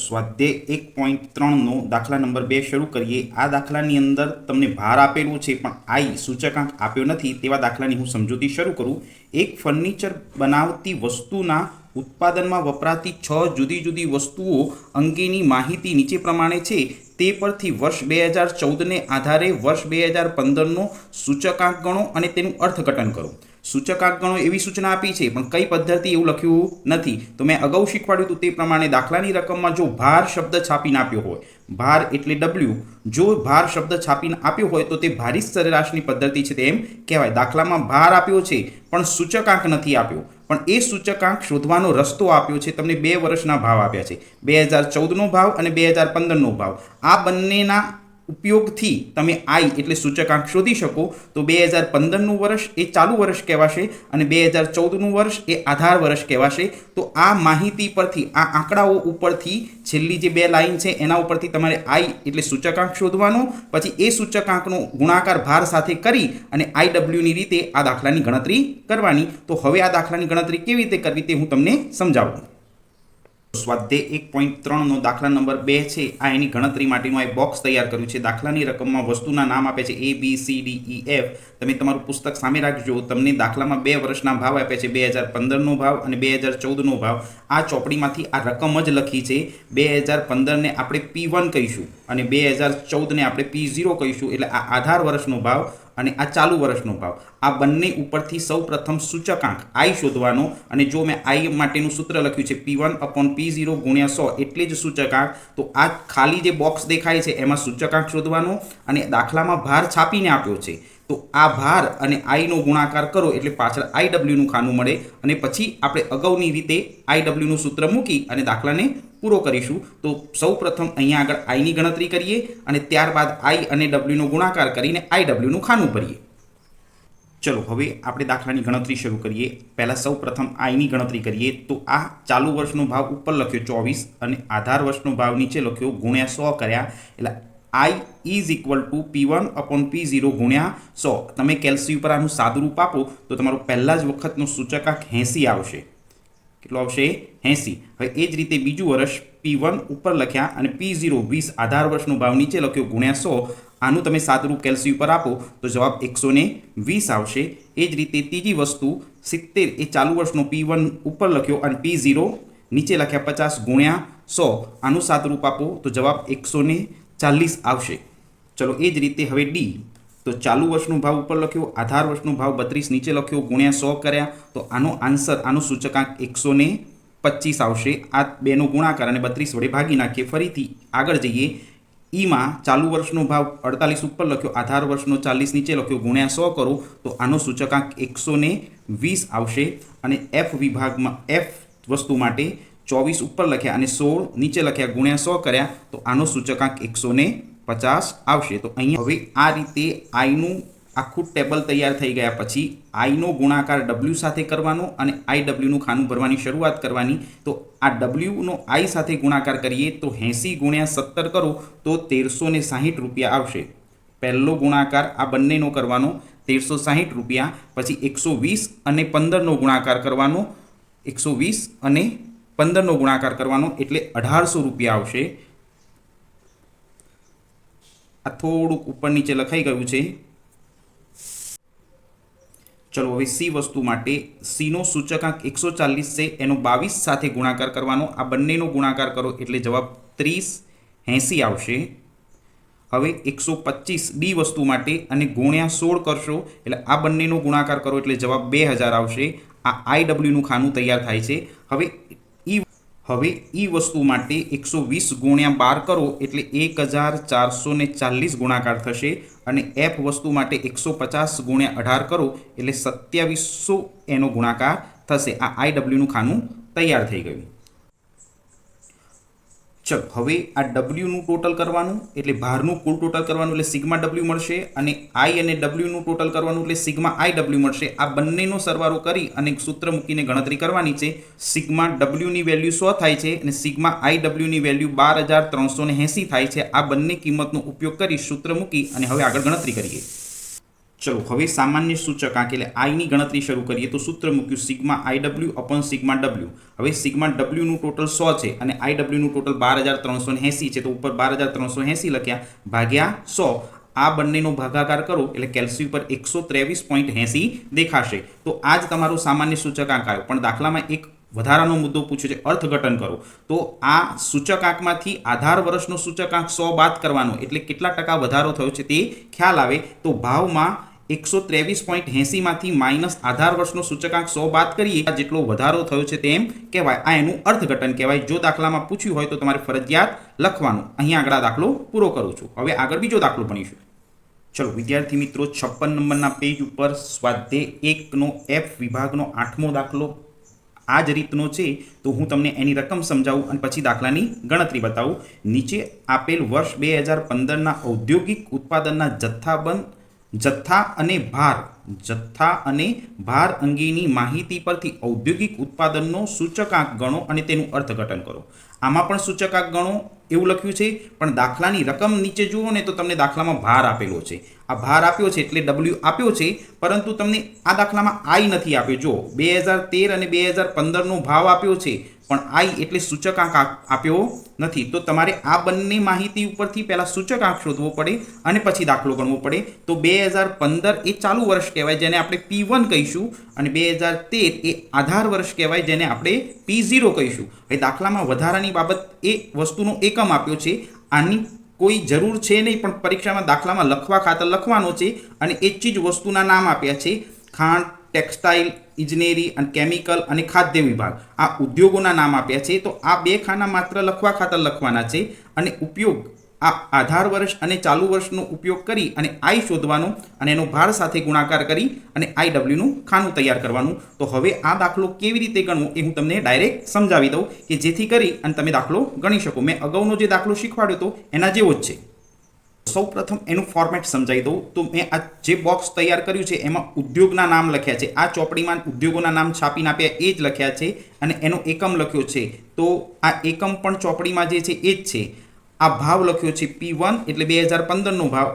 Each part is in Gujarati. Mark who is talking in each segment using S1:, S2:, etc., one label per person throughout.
S1: સ્વાધ્યાય 1.3 નો દાખલા નંબર 2 શરૂ કરીએ। આ દાખલાની અંદર તમને ભાર આપેલું છે પણ આઈ સૂચકાંક આપ્યો નથી તેવા દાખલાની હું સમજૂતી શરૂ કરું। એક ફર્નિચર બનાવતી વસ્તુના ઉત્પાદનમાં વપરાતી 6 જુદી જુદી વસ્તુઓ અંગેની માહિતી નીચે પ્રમાણે છે। તે પરથી વર્ષ 2014 ને આધારે વર્ષ 2015 નો સૂચકાંક ગણો અને તેનું અર્થઘટન કરો। સૂચકાંક ગણો એવી સૂચના આપી છે પણ કઈ પદ્ધતિ એવું લખ્યું નથી। તો મેં અગાઉ શીખવાડ્યું હતું તે પ્રમાણે દાખલાની રકમમાં જો ભાર શબ્દ છાપીને આપ્યો હોય, ભાર એટલે W, જો ભાર શબ્દ છાપીને આપ્યો હોય તો તે ભારિત સરેરાશની પદ્ધતિ છે તેમ કહેવાય। દાખલામાં ભાર આપ્યો છે પણ સૂચકાંક નથી આપ્યો, પણ એ સૂચકાંક શોધવાનો રસ્તો આપ્યો છે। તમને 2 વર્ષના ભાવ આપ્યા છે, 2014 નો ભાવ અને 2015 નો ભાવ। આ બંનેના ઉપયોગથી તમે આઈ એટલે સૂચકાંક શોધી શકો। તો 2015નું વર્ષ એ ચાલુ વર્ષ કહેવાશે અને 2014નું વર્ષ એ આધાર વર્ષ કહેવાશે। તો આ માહિતી પરથી, આ આંકડાઓ ઉપરથી છેલ્લી જે 2 લાઈન છે એના ઉપરથી તમારે આઈ એટલે સૂચકાંક શોધવાનો, પછી એ સૂચકાંકનો ગુણાકાર ભાર સાથે કરી અને IWની રીતે આ દાખલાની ગણતરી કરવાની। તો હવે આ દાખલાની ગણતરી કેવી રીતે કરવી તે હું તમને સમજાવું। સ્વાધ્યાય 1.3 નો દાખલા નંબર 2 છે। આ એની ગણતરી માટેનું આ બોક્સ તૈયાર કર્યું છે। દાખલાની રકમમાં વસ્તુના નામ આપે છે A B C D E F। તમે તમારું પુસ્તક સામે રાખજો। તમને દાખલામાં 2 વર્ષના ભાવ આપ્યા છે, 2015 નો ભાવ અને 2014 નો ભાવ। આ ચોપડીમાંથી આ રકમ જ લખી છે। 2015 ને આપણે P1 કહીશું અને 2014 ને આપણે P0 કહીશું, એટલે આ આધાર વર્ષનો ભાવ અને આ ચાલુ વર્ષનો ભાવ। આ બંને ઉપરથી સૌપ્રથમ સૂચકાંક આઈ શોધવાનો, અને જો મેં આઈ માટેનું સૂત્ર લખ્યું છે P1/P0 ગુણ્યા 100 એટલે જ સૂચકાંક। તો આ ખાલી જે બોક્સ દેખાય છે એમાં સૂચકાંક શોધવાનો, અને દાખલામાં ભાર છાપીને આપ્યો છે તો આ ભાર અને આઈનો ગુણાકાર કરો એટલે પાછળ IWનું ખાનું મળે, અને પછી આપણે અગાઉની રીતે IWનું સૂત્ર મૂકી અને દાખલાને પૂરો કરીશું। તો સૌપ્રથમ અહીંયા આગળ આઈની ગણતરી કરીએ અને ત્યારબાદ આઈ અને ડબલ્યુનો ગુણાકાર કરીને IWનું ખાનું ભરીએ। ચલો હવે આપણે દાખલાની ગણતરી શરૂ કરીએ। પહેલાં સૌપ્રથમ આઈની ગણતરી કરીએ। તો આ ચાલુ વર્ષનો ભાવ ઉપર લખ્યો 24 અને આધાર વર્ષનો ભાવ નીચે લખ્યો ગુણ્યા 100 કર્યા, એટલે I is equal to P1/P0 ગુણ્યા 100। તમે કેલ્સી ઉપર આનું સાદુરૂપ આપો તો તમારો પહેલા જ વખતનો સૂચકાંક 80 આવશે। કેટલો આવશે? 80। હવે એ જ રીતે બીજું વર્ષ P1 ઉપર લખ્યા અને P0 20 આધાર વર્ષનો ભાવ નીચે લખ્યો ગુણ્યા 100। આનું તમે સાદુરૂપ કેલ્સી ઉપર આપો તો જવાબ 120 આવશે। એ જ રીતે ત્રીજી વસ્તુ 70 એ ચાલુ વર્ષનો P1 ઉપર લખ્યો અને P0 નીચે લખ્યા 50 ગુણ્યા 100। આનું સાદુરૂપ આપો તો જવાબ 140 આવશે। ચલો એ જ રીતે હવે ડી, તો ચાલુ વર્ષનો ભાવ ઉપર લખ્યો, આધાર વર્ષનો ભાવ 32 નીચે લખ્યો ગુણ્યા 100 કર્યા, તો આનો આન્સર, આનો સૂચકાંક 125 આવશે। આ બેનો ગુણાકાર અને 32 વડે ભાગી નાખીએ। ફરીથી આગળ જઈએ। ઈમાં ચાલુ વર્ષનો ભાવ 48 ઉપર લખ્યો, આધાર વર્ષનો 40 નીચે લખ્યો ગુણ્યા 100 કરો તો આનો સૂચકાંક 120 આવશે। અને એફ વિભાગમાં, એફ વસ્તુ માટે 24 ઉપર લખ્યા અને 16 નીચે લખ્યા ગુણ્યા 100 કર્યા, તો આનો સૂચકાંક 150 આવશે। તો અહીંયા હવે આ રીતે આઈનું આખું ટેબલ તૈયાર થઈ ગયા પછી આઈનો ગુણાકાર W સાથે કરવાનો અને IWનું ખાનું ભરવાની શરૂઆત કરવાની। તો આ Wનો I સાથે ગુણાકાર કરીએ તો 80 ગુણ્યા 17 કરો તો 1360 રૂપિયા આવશે। પહેલો ગુણાકાર આ બંનેનો કરવાનો 1360 રૂપિયા, પછી 120 અને 15નો ગુણાકાર કરવાનો, 120 અને 15નો ગુણાકાર કરવાનો એટલે 1800 રૂપિયા આવશે। આ થોડુંક ઉપર નીચે લખાઈ ગયું છે। ચલો હવે સી વસ્તુ માટે, સીનો સૂચકાંક 140 છે, એનો 22 સાથે ગુણાકાર કરવાનો, આ બંનેનો ગુણાકાર કરો એટલે જવાબ 3080 આવશે। હવે 125 ડી વસ્તુ માટે અને ગુણ્યા 16 કરશો એટલે આ બંનેનો ગુણાકાર કરો એટલે જવાબ 2000 આવશે। આ IWનું ખાનું તૈયાર થાય છે। હવે ઈ વસ્તુ માટે 120 ગુણ્યા 12 કરો એટલે 1440 ગુણાકાર થશે, અને એફ વસ્તુ માટે 150 ગુણ્યા 18 કરો એટલે 2700 એનો ગુણાકાર થશે। આ IWનું ખાનું તૈયાર થઈ ગયું। ચલો હવે આ ડબલ્યુનું ટોટલ કરવાનું એટલે ભારનું કુલ ટોટલ કરવાનું એટલે સિગ્મા ડબલ્યુ મળશે, અને આઈ અને ડબલ્યુનું ટોટલ કરવાનું એટલે સિગ્મા IW મળશે। આ બંનેનો સરવાળો કરી અને સૂત્ર મૂકીને ગણતરી કરવાની છે। સિગ્મા ડબલ્યુની વેલ્યુ 100 થાય છે અને સિગ્મા IWની વેલ્યુ 12380 થાય છે। આ બંને કિંમતનો ઉપયોગ કરી સૂત્ર મૂકી અને હવે આગળ ગણતરી કરીએ। ચલો હવે સામાન્ય સૂચકાંક એટલે આઈની ગણતરી શરૂ કરીએ તો સૂત્ર મૂક્યું સિગ્મા આઈ ડબલ્યુ અપોન સિગ્મા ડબલ્યુ. હવે સિગ્મા ડબલ્યુનું ટોટલ 100 છે અને આઈ ડબલ્યુનું ટોટલ 12,380 છે, તો ઉપર 12,380 લખ્યા ભાગ્યા 100. આ બંનેનો ભાગાકાર કરો એટલે કેલ્સી ઉપર 123.80 દેખાશે. તો આ જ તમારો સામાન્ય સૂચકાંક આવ્યો. પણ દાખલામાં એક વધારાનો મુદ્દો પૂછ્યો છે, અર્થઘટન કરો. તો આ સૂચકાંકમાંથી આધાર વર્ષનો સૂચકાંક 100 બાદ કરવાનો એટલે કેટલા ટકા વધારો થયો છે તે ખ્યાલ આવે. તો ભાવમાં 123.80 માંથી માઇનસ આધાર વર્ષનો સૂચકાંક 100 બાદ કરીએ જેટલો વધારો થયો છે તેમ કહેવાય. આ એનું અર્થઘટન કહેવાય. જો દાખલામાં પૂછ્યું હોય તો તમારે ફરજિયાત લખવાનું. અહીંયા આગળ દાખલો પૂરો કરું છું. હવે આગળ બીજો દાખલો ભણીશું. ચલો વિદ્યાર્થી મિત્રો, 56 નંબરના પેજ ઉપર સ્વાધ્યાય 1નો એફ વિભાગનો 8મો દાખલો આ જ રીતનો છે. તો હું તમને એની રકમ સમજાવું અને પછી દાખલાની ગણતરી બતાવું. નીચે આપેલ વર્ષ 2015ના ઔદ્યોગિક ઉત્પાદનના જથ્થા અને ભાર અંગેની માહિતી પરથી ઔદ્યોગિક ઉત્પાદનનો સૂચકાંક ગણો અને તેનું અર્થઘટન કરો. આમાં પણ સૂચકાંક ગણો એવું લખ્યું છે, પણ દાખલાની રકમ નીચે જુઓ ને તો તમને દાખલામાં ભાર આપેલો છે. આ ભાર આપ્યો છે એટલે ડબલ્યુ આપ્યો છે, પરંતુ તમને આ દાખલામાં આઈ નથી આપ્યો. જો 2013 અને 2015નો ભાવ આપ્યો છે, પણ આઈ એટલે સૂચકાંક આપ્યો નથી. તો તમારે આ બંને માહિતી ઉપરથી પહેલાં સૂચકાંક શોધવો પડે અને પછી દાખલો ગણવો પડે. તો 2015 એ ચાલુ વર્ષ કહેવાય, જેને આપણે P1 કહીશું, અને 2013 એ આધાર વર્ષ કહેવાય, જેને આપણે P0 કહીશું. હવે દાખલામાં વધારાની બાબત એ વસ્તુનો એકમ આપ્યો છે. આની કોઈ જરૂર છે નહીં, પણ પરીક્ષામાં દાખલામાં લખવા ખાતર લખવાનો છે. અને એ જ વસ્તુના નામ આપ્યા છે: ખાંડ, ટેક્સટાઇલ, ઇજનેરી અને કેમિકલ અને ખાદ્ય વિભાગ. આ ઉદ્યોગોના નામ આપ્યા છે. તો આ બે ખાના માત્ર લખવા ખાતર લખવાના છે. અને ઉપયોગ આ આધાર વર્ષ અને ચાલુ વર્ષનો ઉપયોગ કરી અને આઈ શોધવાનો અને એનો ભાર સાથે ગુણાકાર કરી અને આઈ ડબલ્યુનું ખાનું તૈયાર કરવાનું. તો હવે આ દાખલો કેવી રીતે ગણવો એ હું તમને ડાયરેક્ટ સમજાવી દઉં, કે જેથી કરી અને તમે દાખલો ગણી શકો. મેં અગાઉનો જે દાખલો શીખવાડ્યો હતો એના જેવો જ છે. સૌ પ્રથમ એનું ફોર્મેટ સમજાવી દઉં. તો મેં આ જે બોક્સ તૈયાર કર્યું છે એમાં ઉદ્યોગના નામ લખ્યા છે. આ ચોપડીમાં ઉદ્યોગોના નામ છાપીને આપ્યા એ જ લખ્યા છે અને એનો એકમ લખ્યો છે. તો આ એકમ પણ ચોપડીમાં જે છે એ જ છે. આ ભાવ લખ્યો છે P1 એટલે 2015નો ભાવ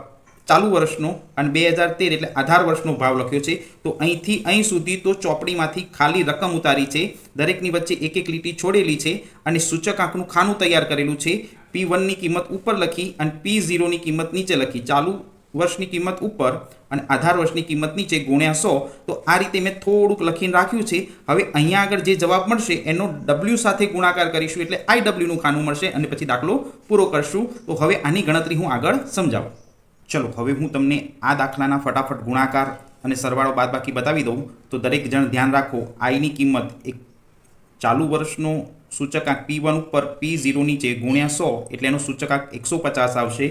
S1: ચાલુ વર્ષનો, અને 2013 એટલે આધાર વર્ષનો ભાવ લખ્યો છે. તો અહીંથી અહીં સુધી તો ચોપડીમાંથી ખાલી રકમ ઉતારી છે, દરેકની વચ્ચે એક એક લીટી છોડેલી છે અને સૂચકાંકનું ખાનું તૈયાર કરેલું છે. P1ની કિંમત ઉપર લખી અને P0ની કિંમત નીચે લખી. ચાલુ વર્ષની કિંમત ઉપર અને આધાર વર્ષની કિંમત નીચે ગુણ્યા 100. તો આ રીતે મેં થોડુંક લખીને રાખ્યું છે. હવે અહીંયા આગળ જે જવાબ મળશે એનો W સાથે ગુણાકાર કરીશું એટલે IWનું ખાનું મળશે અને પછી દાખલો પૂરો કરશું. તો હવે આની ગણતરી હું આગળ સમજાવું. ચલો હવે હું તમને આ દાખલાના ફટાફટ ગુણાકાર અને સરવાળો બાદબાકી બતાવી દઉં. તો દરેક જણ ધ્યાન રાખો, આઈની કિંમત એક ચાલુ વર્ષનો સૂચકાંક P1 ઉપર P0 નીચે ગુણ્યા 100 એટલે એનો સૂચકાંક 150 આવશે.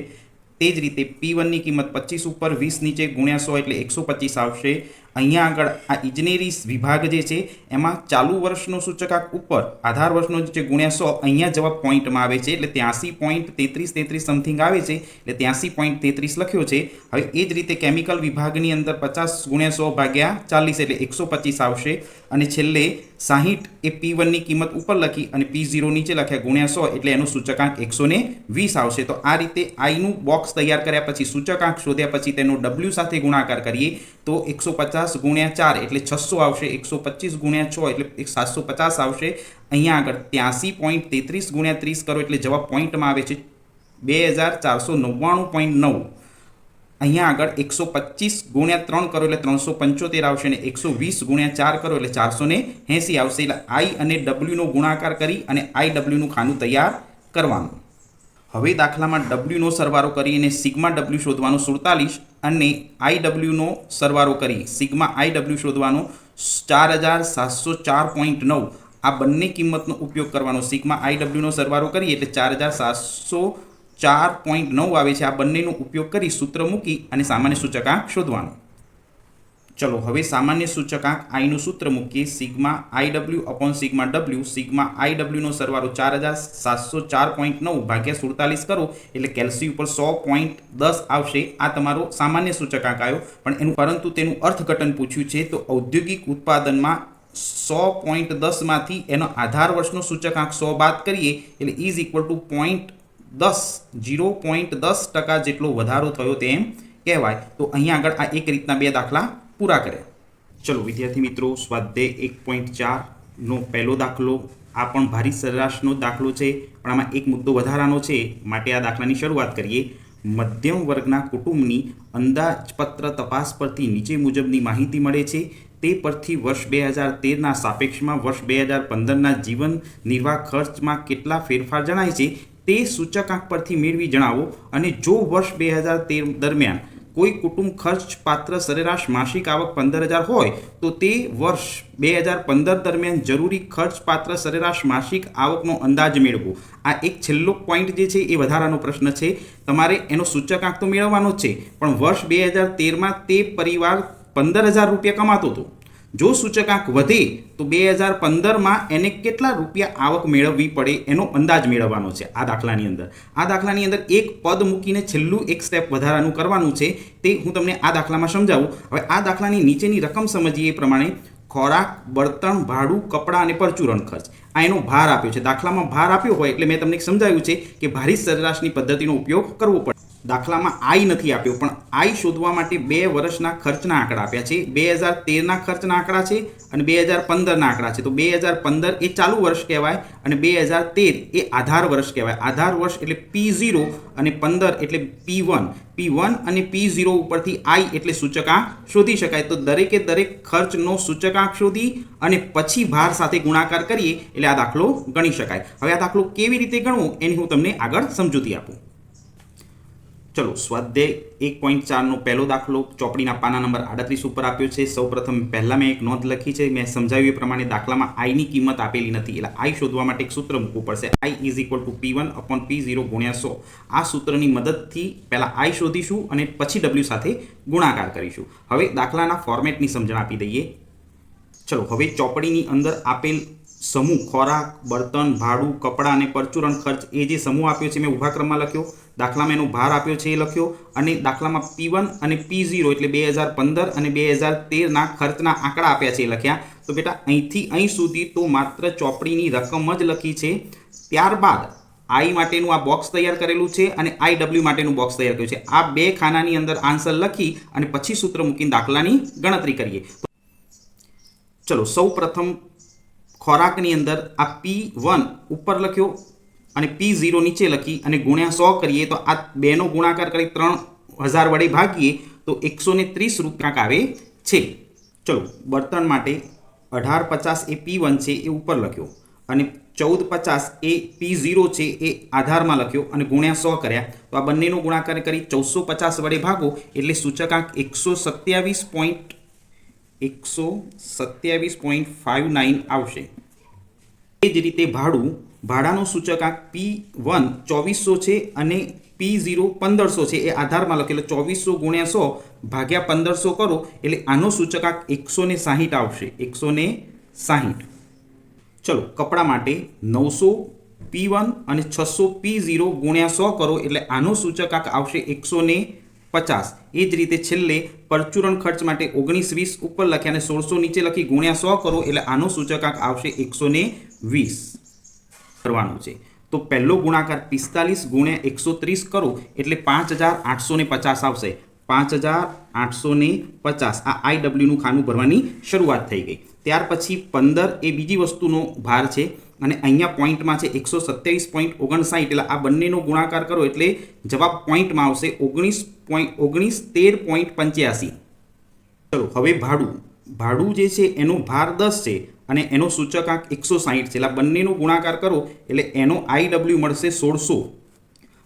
S1: તે જ રીતે P1ની કિંમત 25 ઉપર 20 નીચે ગુણ્યા 100 એટલે 125 આવશે. અહીંયા આગળ આ ઇજનેરી વિભાગ જે છે એમાં ચાલુ વર્ષનો સૂચકાંક ઉપર આધાર વર્ષનો જે ગુણ્યા 100, અહીંયા જવાબ પોઈન્ટમાં આવે છે એટલે 83.33 સમથિંગ આવે છે એટલે 83.33 લખ્યો છે. હવે એ જ રીતે કેમિકલ વિભાગની અંદર 50 ગુણ્યા 100 ભાગ્યા 40 એટલે 125 આવશે. અને છેલ્લે 60 એ P1ની કિંમત ઉપર લખી અને P0 નીચે લખ્યા ગુણ્યા 100 એટલે એનો સૂચકાંક 120 આવશે. તો આ રીતે આઈનું બોક્સ તૈયાર કર્યા પછી સૂચકાંક શોધ્યા પછી તેનો W સાથે ગુણાકાર કરીએ તો 150 ગુણ્યા 4 એટલે 600 આવશે. 125 ગુણ્યા 6 એટલે 750 આવશે. અહીંયા આગળ 83.33 ગુણ્યા 30 કરો એટલે જવાબ પોઈન્ટમાં આવે છે 2499.9. અહીંયા આગળ 125 ગુણ્યા 3 કરો એટલે 375 આવશે અને 120 ગુણ્યા 4 કરો એટલે 480 આવશે. એટલે આઈ અને ડબલ્યુનો ગુણાકાર કરી અને IWનું ખાનું તૈયાર કરવાનું. હવે દાખલામાં ડબલ્યુનો સરવાળો કરી અને સિગ્મા ડબલ્યુ શોધવાનો 47 અને IWનો સરવાળો કરી સિગ્મા IW શોધવાનો 4704.9. આ બંને કિંમતનો ઉપયોગ કરવાનો. સિગ્મા IWનો સરવાળો કરીએ એટલે 4704.9 આવે છે. આ બંનેનો ઉપયોગ કરી સૂત્ર મૂકી અને સામાન્ય સૂચકાંક શોધવાનો. ચલો હવે સામાન્ય સૂચકાંક આઈનું સૂત્ર મૂકીએ. Sigma IW upon sigma W. Sigma IWનો સરવાળો 4704.9 ભાગ્યા 47 કરો એટલે કેલ્સી ઉપર 100.10 આવશે. આ તમારો સામાન્ય સૂચકાંક આવ્યો. પણ પરંતુ તેનું અર્થઘટન પૂછ્યું છે. તો ઔદ્યોગિક ઉત્પાદનમાં 100.10 માંથી એનો આધાર વર્ષનો સૂચકાંક 100 બાદ કરીએ એટલે ઇઝ ઇક્વલ ટુ 0.10% જેટલો વધારો થયો તેમ કહેવાય. તો અહીંયા આગળ આ એક રીતના બે દાખલા પૂરા કર્યા. ચલો વિદ્યાર્થી મિત્રો, સ્વાધ્યાય 1.4 નો પહેલો દાખલો. આ પણ ભારિત સરેરાશનો દાખલો છે, પણ આમાં એક મુદ્દો વધારાનો છે, માટે આ દાખલાની શરૂઆત કરીએ. મધ્યમ વર્ગના કુટુંબની અંદાજપત્ર તપાસ પરથી નીચે મુજબની માહિતી મળે છે. તે પરથી વર્ષ 2013ના સાપેક્ષમાં વર્ષ 2015ના જીવન નિર્વાહ ખર્ચમાં કેટલા ફેરફાર જણાય છે તે સૂચકાંક પરથી મેળવી જણાવો. અને જો વર્ષ 2013 દરમિયાન કોઈ કુટુંબ ખર્ચ પાત્ર સરેરાશ માસિક આવક 15,000 હોય તો તે વર્ષ 2015 દરમિયાન જરૂરી ખર્ચ પાત્ર સરેરાશ માસિક આવકનો અંદાજ મેળવો. આ એક છેલ્લો પોઈન્ટ જે છે એ વધારાનો પ્રશ્ન છે. તમારે એનો સૂચકાંક તો મેળવવાનો જ છે, પણ વર્ષ 2013માં તે પરિવાર 15,000 રૂપિયા કમાતો હતો. જો સૂચકાંક વધે તો 2015માં એને કેટલા રૂપિયા આવક મેળવવી પડે એનો અંદાજ મેળવવાનો છે. આ દાખલાની અંદર એક પદ મૂકીને છેલ્લું એક સ્ટેપ વધારાનું કરવાનું છે, તે હું તમને આ દાખલામાં સમજાવું. હવે આ દાખલાની નીચેની રકમ સમજીએ એ પ્રમાણે ખોરાક, બળતણ, ભાડું, કપડાં અને પરચુરણ ખર્ચ, આ એનો ભાર આપ્યો છે. દાખલામાં ભાર આપ્યો હોય એટલે મેં તમને સમજાવ્યું છે કે ભારિત સરેરાશની પદ્ધતિનો ઉપયોગ કરવો પડે. દાખલામાં આઈ નથી આપ્યો, પણ આઈ શોધવા માટે 2 વર્ષના ખર્ચના આંકડા આપ્યા છે. 2013ના ખર્ચના આંકડા છે અને 2015ના આંકડા છે. તો 2015 એ ચાલુ વર્ષ કહેવાય અને 2013 એ આધાર વર્ષ કહેવાય. આધાર વર્ષ એટલે P0 અને 15 એટલે P1. P1 અને P0 ઉપરથી આઈ એટલે સૂચકાંક શોધી શકાય. તો દરેકે દરેક ખર્ચનો સૂચકાંક શોધી અને પછી ભાર સાથે ગુણાકાર કરીએ એટલે આ દાખલો ગણી શકાય. હવે આ દાખલો કેવી રીતે ગણવો એની હું તમને આગળ સમજૂતી આપું. ચલો, સ્વાધ્યાય 1.4 નો પહેલો દાખલો ચોપડીના પાના નંબર 38 ઉપર આપ્યો છે. સૌપ્રથમ પહેલાં મેં એક નોંધ લખી છે. મેં સમજાવ્યું એ પ્રમાણે દાખલામાં આઈની કિંમત આપેલી નથી, એટલે આઈ શોધવા માટે એક સૂત્ર મૂકવું પડશે. આઈ ઇઝ ઇક્વલ ટુ P1/P0 ગુણ્યા 100. આ સૂત્રની મદદથી પહેલાં આઈ શોધીશું અને પછી ડબલ્યુ સાથે ગુણાકાર કરીશું. હવે દાખલાના ફોર્મેટની સમજણ આપી દઈએ. ચલો, હવે ચોપડીની અંદર આપેલ સમૂહ ખોરાક, બળતણ, ભાડું, કપડાં અને પરચુરણ ખર્ચ, એ જે સમૂહ આપ્યો છે મેં ઊભા ક્રમમાં લખ્યો. દાખલામાં એનો ભાર આપ્યો છે એ લખ્યો અને દાખલામાં P1 અને P0 એટલે 2015 અને 2013ના ખર્ચના આંકડા આપ્યા છે એ લખ્યા. તો બેટા અહીંથી અહીં સુધી તો માત્ર ચોપડીની રકમ જ લખી છે. ત્યારબાદ આઈ માટેનું આ બોક્સ તૈયાર કરેલું છે અને IW માટેનું બોક્સ તૈયાર કર્યું છે. આ બે ખાનાની અંદર આન્સર લખી અને પછી સૂત્ર મૂકીને દાખલાની ગણતરી કરીએ. ચલો, સૌ પ્રથમ ખોરાકની અંદર આ P1 ઉપર લખ્યો અને P0 નીચે લખી અને ગુણ્યા 100 કરીએ તો આ બેનો ગુણાકાર કરી 3000 વડે ભાગીએ તો 130 રૂપિયા આવે છે. ચલો, બળતણ માટે 1850 એ P1 છે એ ઉપર લખ્યો અને 1450 એ P0 છે એ આધારમાં લખ્યો અને ગુણ્યા 100 કર્યા. તો આ બંનેનો ગુણાકાર કરી 1450 વડે ભાગો એટલે સૂચકાંક 127.59 આવશે. એ જ રીતે ભાડાનો સૂચકાંક P1 2400 છે અને P0 1500 છે એ આધારમાં લખેલો. 2400 ગુણ્યા 100 ભાગ્યા 1500 કરો એટલે આનો સૂચકાંક 160 આવશે. 160. ચલો, કપડા માટે 900 P1 અને 600 P0 ગુણ્યા 100 કરો એટલે આનો સૂચકાંક આવશે 150. એ જ રીતે છેલ્લે પરચુરણ ખર્ચ માટે 1920 ઉપર લખ્યા અને 1600 નીચે લખી ગુણ્યા 100 કરો એટલે આનો સૂચકાંક આવશે 120 કરવાનું છે. તો પહેલો ગુણાકાર 45 ગુણ્યા 130 કરો એટલે 5850 આવશે. 5850 આ IWનું ખાનું ભરવાની શરૂઆત થઈ ગઈ. ત્યાર પછી 15 એ બીજી વસ્તુનો ભાર છે અને અહીંયા પોઈન્ટમાં છે 127.59. એટલે આ બંનેનો ગુણાકાર કરો એટલે જવાબ પોઈન્ટમાં આવશે 13.85. ચલો, હવે ભાડું જે છે એનો ભાર 10 છે અને એનો સૂચકાંક 160 છે. એટલે આ બંનેનો ગુણાકાર કરો એટલે એનો IW મળશે 1600.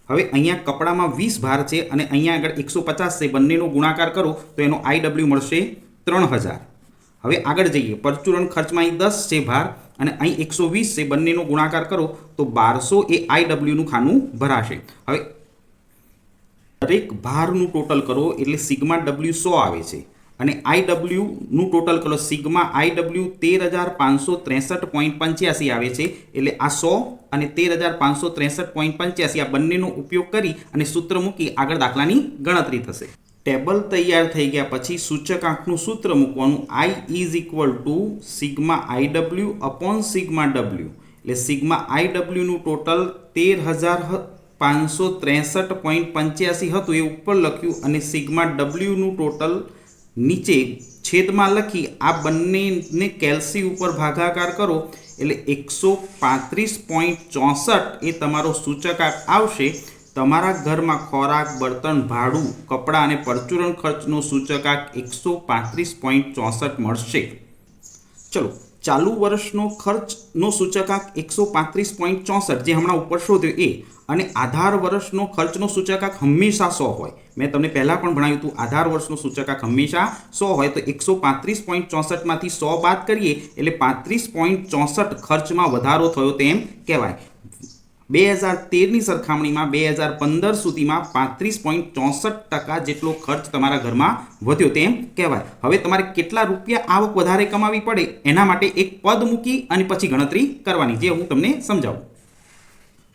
S1: હવે અહીંયા કપડામાં 20 ભાર છે અને અહીંયા આગળ 150 છે. બંનેનો ગુણાકાર કરો તો એનો IW મળશે 3000. હવે આગળ જઈએ. પરચુરણ ખર્ચમાં અહીં 10 છે ભાર અને અહીં 120 છે. બંનેનો ગુણાકાર કરો તો 1200 એ IWનું ખાનું ભરાશે. હવે દરેક ભારનું ટોટલ કરો એટલે સિગ્મા W 100 આવે છે અને IWનું ટોટલ કરો સિગ્મા IW 13,563.85 આવે છે. એટલે આ 100 અને 13,563.85 આ બંનેનો ઉપયોગ કરી અને સૂત્ર મૂકી આગળ દાખલાની ગણતરી થશે. ટેબલ તૈયાર થઈ ગયા પછી સૂચકાંકનું સૂત્ર મૂકવાનું. I is equal to sigma IW upon sigma W. એટલે સિગ્મા IWનું ટોટલ 13,000 563.85 હતું એ ઉપર લખ્યું અને સિગ્મા ડબલ્યુનું ટોટલ નીચે છેદમાં લખી આ બંનેને કેલ્સી ઉપર ભાગાકાર કરો એટલે 135.64 એ તમારો સૂચકાંક આવશે. તમારા ઘરમાં ખોરાક, બળતણ, ભાડું, કપડાં અને પરચુરણ ખર્ચનો સૂચકાંક 135.64 મળશે. ચલો, ચાલુ વર્ષનો ખર્ચનો સૂચકાંક 135.64 જે હમણાં ઉપર શોધ્યો એ, અને આધાર વર્ષનો ખર્ચનો સૂચકાંક હંમેશા 100 હોય. મેં તમને પહેલાં પણ ભણાવ્યું હતું, આધાર વર્ષનો સૂચકાંક હંમેશા 100 હોય. તો 135.64 માંથી 100 બાદ કરીએ એટલે 35.64 ખર્ચમાં વધારો થયો તેમ કહેવાય. 2013ની સરખામણીમાં 2015 સુધીમાં 35.64% જેટલો ખર્ચ તમારા ઘરમાં વધ્યો તેમ કહેવાય. હવે તમારે કેટલા રૂપિયા આવક વધારે કમાવી પડે એના માટે એક પદ મૂકી અને પછી ગણતરી કરવાની, જે હું તમને સમજાવું.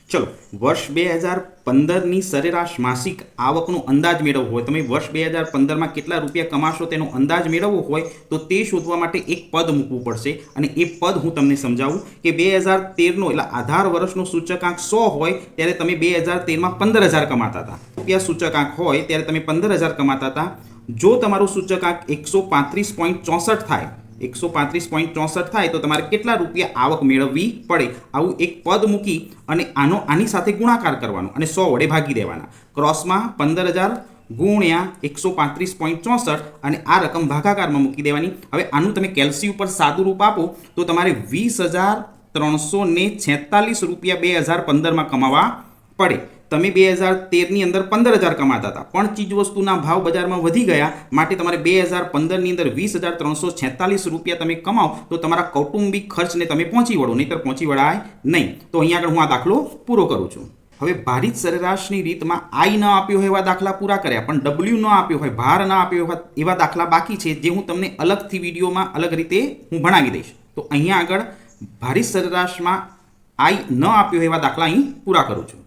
S1: ચલો, વર્ષ 2015ની સરેરાશ માસિક આવકનો અંદાજ મેળવવો હોય, તમે વર્ષ 2015માં કેટલા રૂપિયા કમાશો તેનો અંદાજ મેળવવો હોય તો તે શોધવા માટે એક પદ મૂકવું પડશે. અને એ પદ હું તમને સમજાવું કે 2013નો એટલે આધાર વર્ષનો સૂચકાંક 100 હોય ત્યારે તમે 2013માં 15,000 કમાતા હતા. રૂપિયા સૂચકાંક હોય ત્યારે તમે 15,000 કમાતા હતા. જો તમારું સૂચકાંક 135.64 થાય 135.64 થાય તો તમારે કેટલા રૂપિયા આવક મેળવવી પડે, આવું એક પદ મૂકી અને આની સાથે ગુણાકાર કરવાનો અને 100 વડે ભાગી દેવાના. ક્રોસમાં 15,000 ગુણ્યા 135.64 અને આ રકમ ભાગાકારમાં મૂકી દેવાની. હવે આનું તમે કેલ્સી ઉપર સાદું રૂપ આપો તો તમારે 20,346 રૂપિયા 2015માં કમાવા પડે. તમે 2013ની અંદર 15,000 કમાતા હતા, પણ ચીજવસ્તુના ભાવ બજારમાં વધી ગયા માટે તમારે 2015ની અંદર 20,346 રૂપિયા તમે કમાઓ તો તમારા કૌટુંબિક ખર્ચને તમે પહોંચી વળો, નહીંતર પહોંચી વળાય નહીં. તો અહીંયા આગળ હું આ દાખલો પૂરો કરું છું. હવે ભારિત સરેરાશની રીતમાં આઈ ન આપ્યો હોય એવા દાખલા પૂરા કર્યા, પણ ડબલ્યુ ન આપ્યો હોય, ભાર ન આપ્યો હોય એવા દાખલા બાકી છે, જે હું તમને અલગથી વિડીયોમાં અલગ રીતે હું ભણાવી દઈશ. તો અહીંયા આગળ ભારિત સરેરાશમાં આઈ ન આપ્યો એવા દાખલા અહીં પૂરા કરું છું.